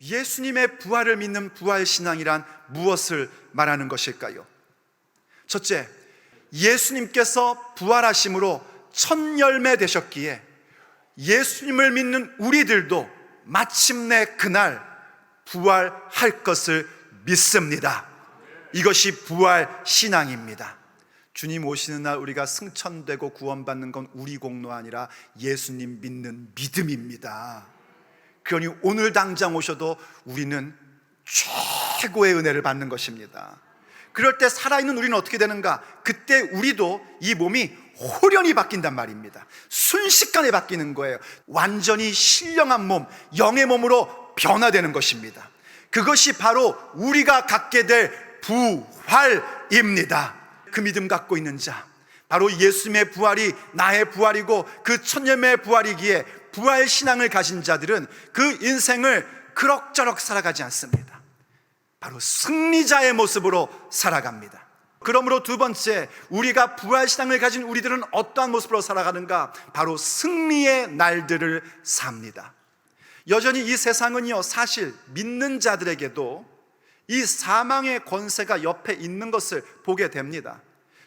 예수님의 부활을 믿는 부활신앙이란 무엇을 말하는 것일까요? 첫째, 예수님께서 부활하심으로 첫 열매 되셨기에 예수님을 믿는 우리들도 마침내 그날 부활할 것을 믿습니다. 이것이 부활신앙입니다. 주님 오시는 날 우리가 승천되고 구원받는 건 우리 공로 아니라 예수님 믿는 믿음입니다. 그러니 오늘 당장 오셔도 우리는 최고의 은혜를 받는 것입니다. 그럴 때 살아있는 우리는 어떻게 되는가? 그때 우리도 이 몸이 호련히 바뀐단 말입니다. 순식간에 바뀌는 거예요. 완전히 신령한 몸, 영의 몸으로 변화되는 것입니다. 그것이 바로 우리가 갖게 될 부활입니다. 그 믿음 갖고 있는 자, 바로 예수님의 부활이 나의 부활이고 그 첫 열매의 부활이기에 부활 신앙을 가진 자들은 그 인생을 그럭저럭 살아가지 않습니다. 바로 승리자의 모습으로 살아갑니다. 그러므로 두 번째, 우리가 부활 신앙을 가진 우리들은 어떠한 모습으로 살아가는가? 바로 승리의 날들을 삽니다. 여전히 이 세상은요, 사실 믿는 자들에게도 이 사망의 권세가 옆에 있는 것을 보게 됩니다.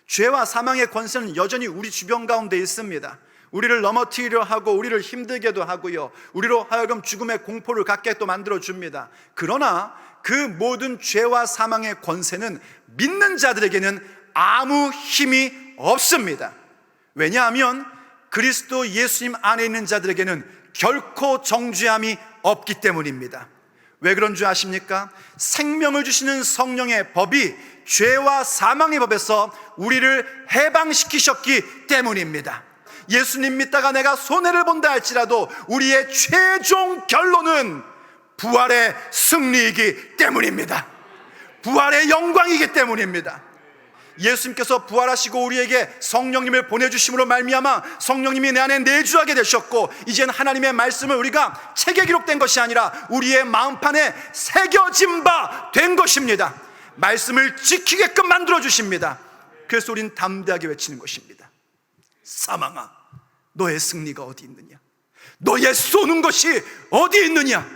죄와 사망의 권세는 여전히 우리 주변 가운데 있습니다. 우리를 넘어뜨리려 하고 우리를 힘들게도 하고요, 우리로 하여금 죽음의 공포를 갖게 또 만들어줍니다. 그러나 그 모든 죄와 사망의 권세는 믿는 자들에게는 아무 힘이 없습니다. 왜냐하면 그리스도 예수님 안에 있는 자들에게는 결코 정죄함이 없기 때문입니다. 왜 그런 줄 아십니까? 생명을 주시는 성령의 법이 죄와 사망의 법에서 우리를 해방시키셨기 때문입니다. 예수님 믿다가 내가 손해를 본다 할지라도 우리의 최종 결론은 부활의 승리이기 때문입니다. 부활의 영광이기 때문입니다. 예수님께서 부활하시고 우리에게 성령님을 보내주심으로 말미암아 성령님이 내 안에 내주하게 되셨고, 이제는 하나님의 말씀을 우리가 책에 기록된 것이 아니라 우리의 마음판에 새겨진 바 된 것입니다. 말씀을 지키게끔 만들어 주십니다. 그래서 우리는 담대하게 외치는 것입니다. 사망아, 너의 승리가 어디 있느냐? 너의 쏘는 것이 어디 있느냐?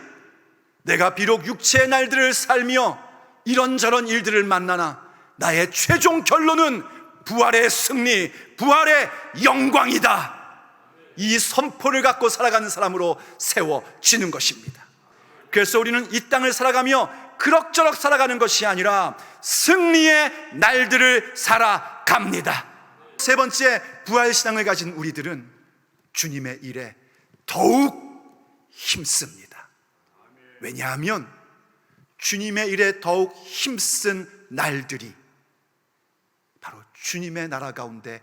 내가 비록 육체의 날들을 살며 이런저런 일들을 만나나 나의 최종 결론은 부활의 승리, 부활의 영광이다. 이 선포를 갖고 살아가는 사람으로 세워지는 것입니다. 그래서 우리는 이 땅을 살아가며 그럭저럭 살아가는 것이 아니라 승리의 날들을 살아갑니다. 세 번째, 부활신앙을 가진 우리들은 주님의 일에 더욱 힘씁니다. 왜냐하면 주님의 일에 더욱 힘쓴 날들이 바로 주님의 나라 가운데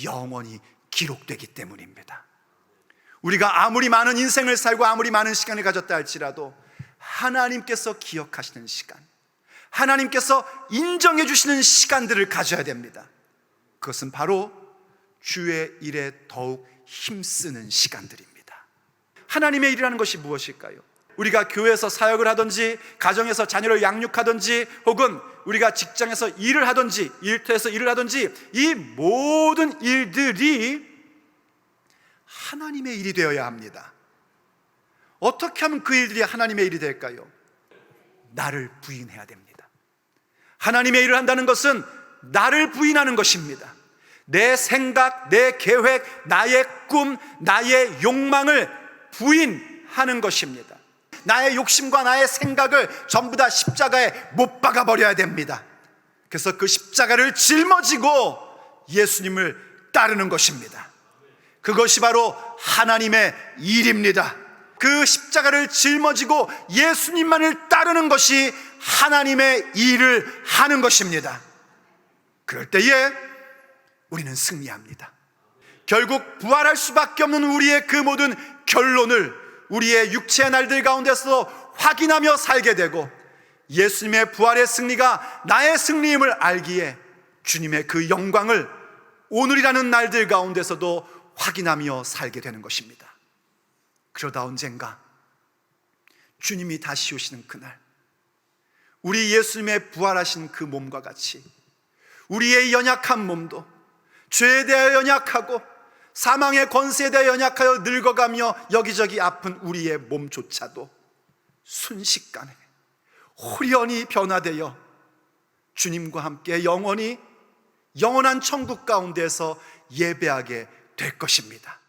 영원히 기록되기 때문입니다. 우리가 아무리 많은 인생을 살고 아무리 많은 시간을 가졌다 할지라도 하나님께서 기억하시는 시간, 하나님께서 인정해 주시는 시간들을 가져야 됩니다. 그것은 바로 주의 일에 더욱 힘쓰는 시간들입니다. 하나님의 일이라는 것이 무엇일까요? 우리가 교회에서 사역을 하든지, 가정에서 자녀를 양육하든지, 혹은 우리가 직장에서 일을 하든지, 일터에서 일을 하든지, 이 모든 일들이 하나님의 일이 되어야 합니다. 어떻게 하면 그 일들이 하나님의 일이 될까요? 나를 부인해야 됩니다. 하나님의 일을 한다는 것은 나를 부인하는 것입니다. 내 생각, 내 계획, 나의 꿈, 나의 욕망을 부인하는 것입니다. 나의 욕심과 나의 생각을 전부 다 십자가에 못 박아 버려야 됩니다. 그래서 그 십자가를 짊어지고 예수님을 따르는 것입니다. 그것이 바로 하나님의 일입니다. 그 십자가를 짊어지고 예수님만을 따르는 것이 하나님의 일을 하는 것입니다. 그럴 때에 우리는 승리합니다. 결국 부활할 수밖에 없는 우리의 그 모든 결론을 우리의 육체의 날들 가운데서 확인하며 살게 되고, 예수님의 부활의 승리가 나의 승리임을 알기에 주님의 그 영광을 오늘이라는 날들 가운데서도 확인하며 살게 되는 것입니다. 그러다 언젠가 주님이 다시 오시는 그날, 우리 예수님의 부활하신 그 몸과 같이 우리의 연약한 몸도, 죄에 대하여 연약하고 사망의 권세에 대하여 연약하여 늙어가며 여기저기 아픈 우리의 몸조차도 순식간에 홀연히 변화되어 주님과 함께 영원히 영원한 천국 가운데서 예배하게 될 것입니다.